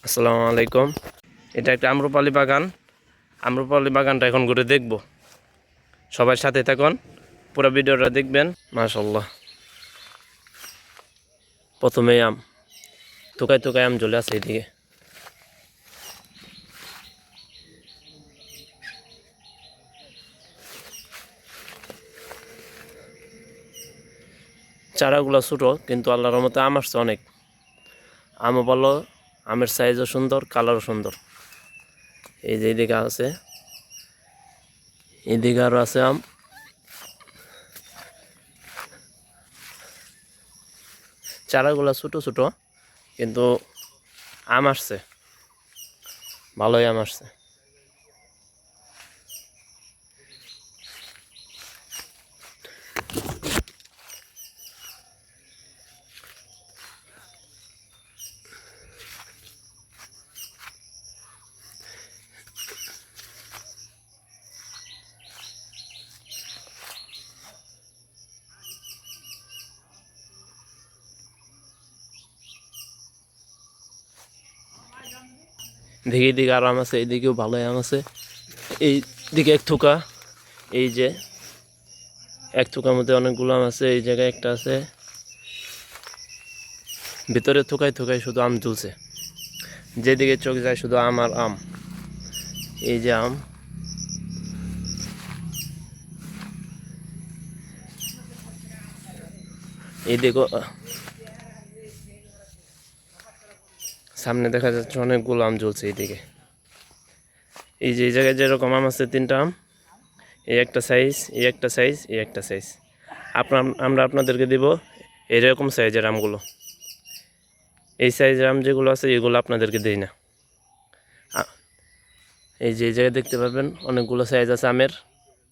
আসসালামু আলাইকুম। এটা একটা আম্রপালি বাগান। আম্রপালি বাগানটা এখন ঘুরে দেখব। সবাই সাথে থাকুন, পুরো ভিডিওটা দেখবেন। মাশাআল্লাহ, প্রথমেই আম, থোকায় থোকায় আম ঝুলে আছে এদিকে। চারাগুলো ছোটো, কিন্তু আল্লাহর রহমতে আম আসছে অনেক। আমও ভালো, আমের সাইজও সুন্দর, কালারও সুন্দর। এই যে এদিকে আছে, এদিকে আরও আছে আম। চারাগুলো ছোটো ছোটো, কিন্তু আম আসছে, ভালোই আম আসছে। দিকে দিকে আরও আম আছে, এইদিকেও ভালোই আম আছে। এই দিকে এক থোকা, এই যে এক থোকার মধ্যে অনেকগুলো আম আছে। এই জায়গায় একটা আছে, ভিতরে থোকায় থোকায় শুধু আম ঝুলছে। যেদিকে চোখ যায় শুধু আম আর আম। এই যে আম, এইদিকে সামনে দেখা যাচ্ছে অনেকগুলো আম ঝুলছে এইদিকে। এই যে এই জায়গায় যেরকম আম আছে, তিনটা আম, এই একটা সাইজ, এই একটা সাইজ, এই একটা সাইজ। আমরা আপনাদেরকে দিব এরকম সাইজের আমগুলো। এই সাইজের আম যেগুলো আছে এগুলো আপনাদেরকে দিই না। এই যে এই জায়গায় দেখতে পারবেন অনেকগুলো সাইজ আছে আমের।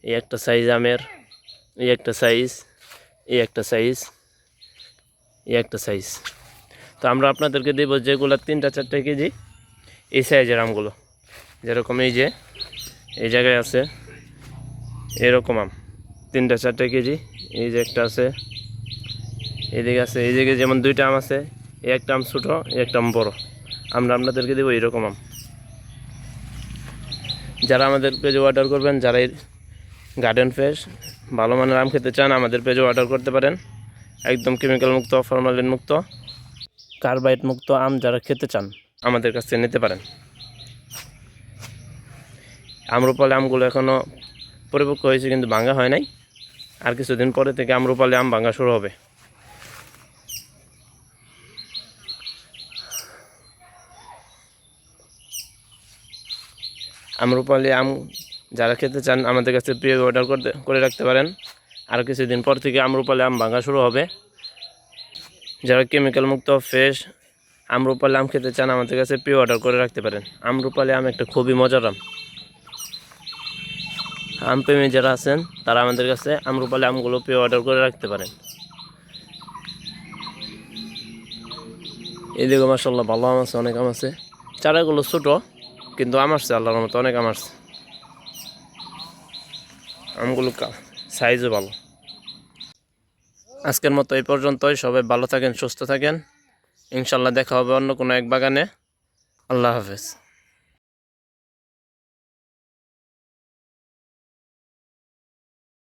এই একটা সাইজ আমের, এই একটা সাইজ, এই একটা সাইজ, এই একটা সাইজ। তো আমরা আপনাদেরকে দেব যেগুলো 3-4 কেজি, এই সাইজের আমগুলো। যেরকম এই যে এই জায়গায় আছে এরকম আম 3-4 কেজি। এই যে একটা আছে, এইদিকে আছে, এই দিকে যেমন 2টা আম আছে। এই একটা আম ছোটো, এই একটা আম বড়ো। আমরা আপনাদেরকে দেবো এইরকম আম। যারা আমাদের পেজে অর্ডার করবেন, যারা গার্ডেন ফ্রেশ ভালো মানের আম খেতে চান, আমাদের পেজে অর্ডার করতে পারেন। একদম কেমিক্যাল মুক্ত, ফরমালিন মুক্ত, কার্বাইড মুক্ত আম যারা খেতে চান আমাদের কাছ থেকে নিতে পারেন। আম্রপালি আমগুলো এখনও পরিপক্ক হয়েছে, কিন্তু ভাঙা হয় নাই। আর কিছুদিন পরে থেকে আম্রপালি আম ভাঙা শুরু হবে। আম্রপালি আম যারা খেতে চান আমাদের কাছে প্রিয় অর্ডার করে রাখতে পারেন। আর কিছুদিন পর থেকে আম্রপালি আম ভাঙা শুরু হবে। যারা কেমিক্যাল মুক্ত ফ্রেশ আম্রপালি আম খেতে চান আমাদের কাছে প্রিয় অর্ডার করে রাখতে পারেন। আম্রপালি আম একটা খুবই মজার আম। আমপ্রেমী যারা আছেন তারা আমাদের কাছে আম্রপালি আমগুলো প্রিয় অর্ডার করে রাখতে পারেন। এদিকে মাশাআল্লাহ ভালো আম আছে, অনেক আম আছে। চারাগুলো ছোটো, কিন্তু আম আসছে, আল্লাহর মতো অনেক আম আসছে। আমগুলো সাইজও ভালো। আজকের মতো এই পর্যন্তই। সবাই ভালো থাকেন, সুস্থ থাকেন। ইনশাল্লাহ দেখা হবে অন্য কোনো এক বাগানে। আল্লাহ হাফেজ।